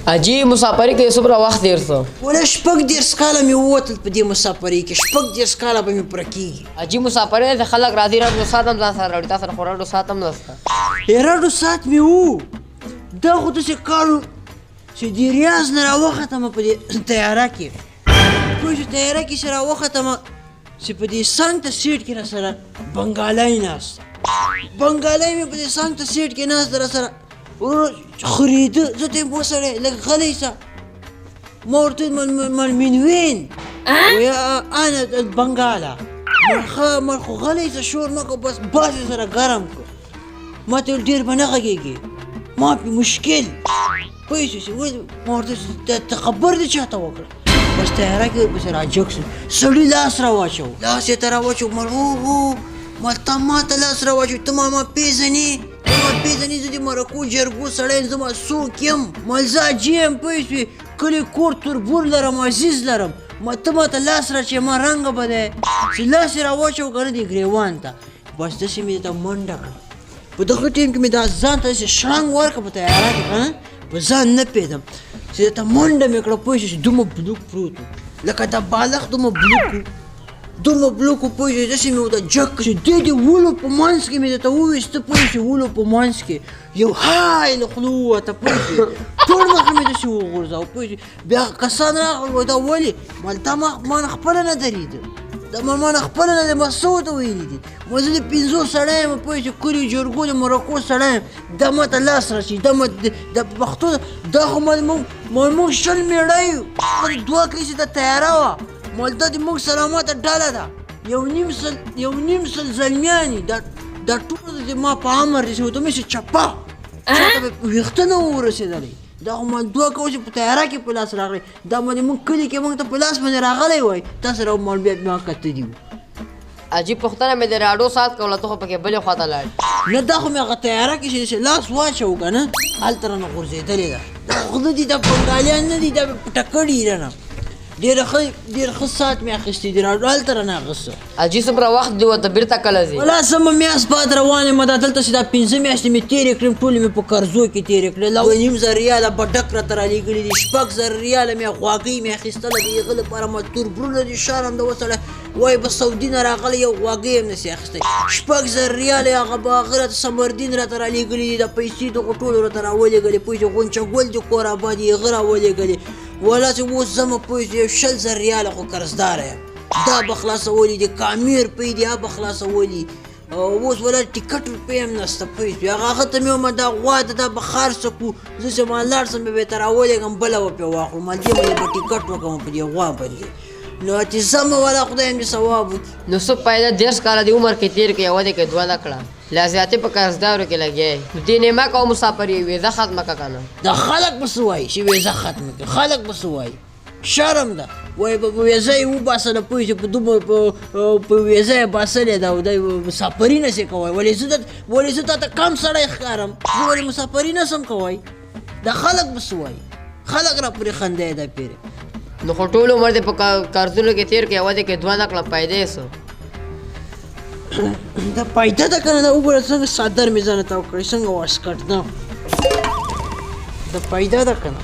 حاجي مسافرۍ کې څومره وخت تېر شو؟ ولا شپږ 10 کاله مې ووتل په دې مسافرۍ کې، شپږ 10 کاله به مې پوره کېږي. حاجي مسافرۍ ته خلک راځي راډیو ساعت هم ځان سره راوړي، تا سره خو راډیو ساعت هم نشته. راډیو ساعت مې وو، دا خو داسې کار و چې د ریاض نه راوختمه په دې تیاره کې، پوه شو تیاره کې چې راوختمه چې په دې څنګ ته سیټ کې راسره بنګالی ناست، بنګالی مې په دې څنګ ته سیټ کې ناست راسره ورور خریده. زه ته یې وسړی لږ غلی شه، ما ورته ویل من وين؟ ویا انا البنګاله. مل خو غلی شه شور مه کوه، بس باز یې سره ګرم کړه. ما ته ویل ډېر به نه غږېږي، ما پې مشکل پوه شوې. ما ورته ته خبر دې چاته وکړه؟ بس تیاره کې ورپسې راجګ شو، سړي لاس راواچو، لاس یې ته راواچو. مل هو مل ته ما ته لاس راواچو، ته ما پېژنې؟ ما پېژنې؟ زه د مرکو جرګو سړی یم، زه ما څوک یم؟ مل زه حاجي یم پوه شوې، کلي کور تربور لرم، عزیز لرم. ته ما ته لاس راچې، ما رنګه به دی چې لاس یې راواچو که نه دې ګرېوان ته. بس داسې مې ته منډه کړه. په دغه ټیم کې مې دا ځان ته داسې شړنګ ورکړه په تیاره کې، که نه په ځان نه پوهېدم چې درته منډه مې کړه پوه شوې چې دومره بلوک پروت و، لکه دا بالغ دومره بلوک و، دومره بلوک و پوه شوې. داسې مې ورته جګ کړه چې دې د ولو په منځ کې مې درته وویسته پوه شوې، ولو په منځ کې یو های له خولو ووته پوه شوې، ټول مخ مې داسې وغورځاو پوه شوې. بیا کسان راغلل وایي دا ولې؟ مال دا ما نه خپله نه درېده، دا ما نه خپله نه دی، ما څه ورته ویلي دي؟ ما زه د 500 سړی یم پوه شوې، کلي جرګو د مرکو سړی یم، دا ما ته لاس راشي، دا ما د پښتو دا خو موږ 20 مېړه یو، 2 کلیسې ته تیاره وه، مال دا د موږ سلامته ډله ده، یو نیم سل زلمیانې، دا ټول د ما په امر دي چې ورته مې چې چپه چاته به ویښته نه وو ورسېدلی. دا خو ما 2 کوه چې په تیاره کې په لاس راغلی، دا ما د موږ کلي کې موږ ته په لاس باندې راغلی وای، تاسو سره مال بیا ما کته دي. حاجي پوښتنه مې د راډیو ساعت کوله، ته خو پکې بلې خواته لاړې. نه دا خو مې هغه تیاره کې چې لاس واچو که نه هلته رانه غورځېدلې ده، دا خو نه دي، دا بنګالیان نه دي، دا ټکړ یې رانه ډېر ښه ساعت مې اخیستی دي، راډیو هلته رانه اخیسته. حاجي څومره وخت دی ورته بېرته کله ځې؟ ولا سمه میاشت بعد روان یم، دا دلته چې دا 5 میاشتې مې تېرې کړې، ټولې مې په قرضو کې تېرې کړې. 2.5 ریاله بډک راته رالېږلي دي، 6 ریاله مې غواګۍ مې اخیستله د هغه لپاره. ما توربرونه دي شارم د وسړی وایي به سعودي نه راغلی، یو غواګۍ هم نسي اخیستی. 6 ریاله هغه به هغه راته سمردین راته رالېږلي دي، دا پیسې دغو ټولو راته راولېږلې پوه شوې. غونچه ګل د کور آباد یې هغه راولېږلې. ولا چې اوس زمه پوه شوې 60 ریاله خو قرضداره یم، دا به خلاصولي دي، کامیر پی دي هغه به خلاصولي، اوس ولا ټیکټ روپۍ هم نشته پوه شوې. هغه ته مې ویل دا غوا ده دا به خرڅه کړو، زه چې ما لاړ شم بیا ته راولېږم بله به پرې واخلو، ما دې باندې به ټیکټ وکړم په دې غوا باندې. نو چې زمه ولا خدای مې ثواب وکړي. نو څه فایده 10 کاله د عمر کې تېر کړې، یوه دې کې 2 نه کړه، لا زیاتې په قرضدارو کې لګیا یې. نو دې نیمه کوه مسافري ویزه ختمه کړه که نه؟ دا خلک به څه وایي چې ویزه ختمه کړه؟ خلک به څه وایي؟ شرم ده، وایي په ویزه یې وباسله پوه شوې، په دومره په ویزه یې باسلې ده او دی مسافري نسې کوی. ولې زه تاته کم سړی ښکارم؟ زه ولې مسافري نسم کوی؟ دا خلک به څه وایي؟ خلک را پورې خندی ده پیرې. نو خو ټول عمر دې په قرضونو کې تېر کړې، یوه دې کې 2 نه کړه، فایده یې څه؟ دا فایده ده که نه؟ دا وګوره څنګه څادر مې ځانه تاو کړی، څنګه واسکټ ده، دا فایده ده که نه؟